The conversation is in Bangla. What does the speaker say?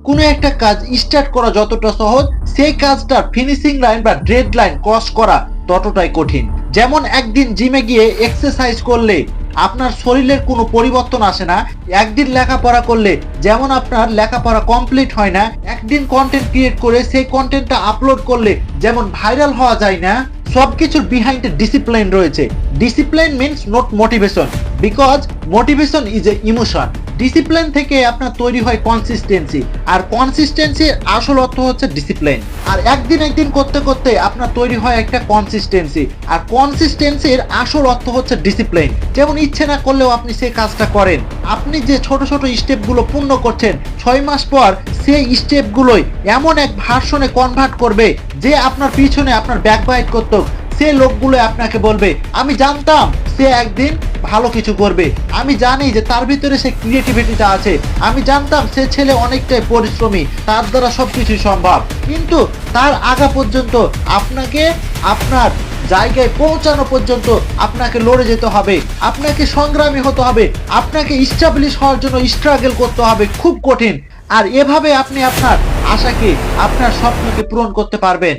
কোনো একটা কাজ স্টার্ট করা যতটা সহজ, সেই কাজটার ফিনিশিং লাইন বা ডেড লাইন ক্রস করা ততটাই কঠিন। যেমন একদিন জিমে গিয়ে এক্সারসাইজ করলে আপনার শরীরের কোনো পরিবর্তন আসে না, একদিন লেখাপড়া করলে যেমন আপনার লেখাপড়া কমপ্লিট হয় না, একদিন কন্টেন্ট ক্রিয়েট করে সেই কন্টেন্টটা আপলোড করলে যেমন ভাইরাল হওয়া যায় না, সবকিছুর বিহাইন্ড ডিসিপ্লিন রয়েছে। Discipline means not motivation, because motivation is a emotion. Discipline থেকে আপনার তৈরি হয় কনসিস্টেন্সি, আর কনসিস্টেন্সির আসল অর্থ হচ্ছে ডিসিপ্লিন। আর একদিন করতে করতে আপনার তৈরি হয় একটা কনসিস্টেন্সি, আর কনসিস্টেন্সির আসল অর্থ হচ্ছে ডিসিপ্লিন। যেমন ইচ্ছে না করলেও আপনি সেই কাজটা করেন। আপনি যে ছোট ছোট স্টেপগুলো পূর্ণ করছেন, 6 মাস পর সেই স্টেপগুলোই এমন এক ভার্সনে কনভার্ট করবে যে আপনার পিছনে আপনার ব্যাকবাইট করতো সে লোকগুলো আপনাকে বলবে, আমি জানতাম সে একদিন ভালো কিছু করবে, আমি জানি যে তার ভিতরে সে ক্রিয়েটিভিটিটা আছে, আমি জানতাম সে ছেলে অনেকটাই পরিশ্রমী, তার দ্বারা সবকিছু সম্ভব। কিন্তু তার আগা পর্যন্ত আপনাকে আপনার জায়গায় পৌঁছানো পর্যন্ত আপনাকে লড়ে যেতে হবে, আপনাকে সংগ্রামী হতে হবে, আপনাকে ইস্টাবলিশ হওয়ার জন্য স্ট্রাগল করতে হবে, খুব কঠিন। আর এভাবে আপনি আপনার আশাকে, আপনার স্বপ্নকে পূরণ করতে পারবেন।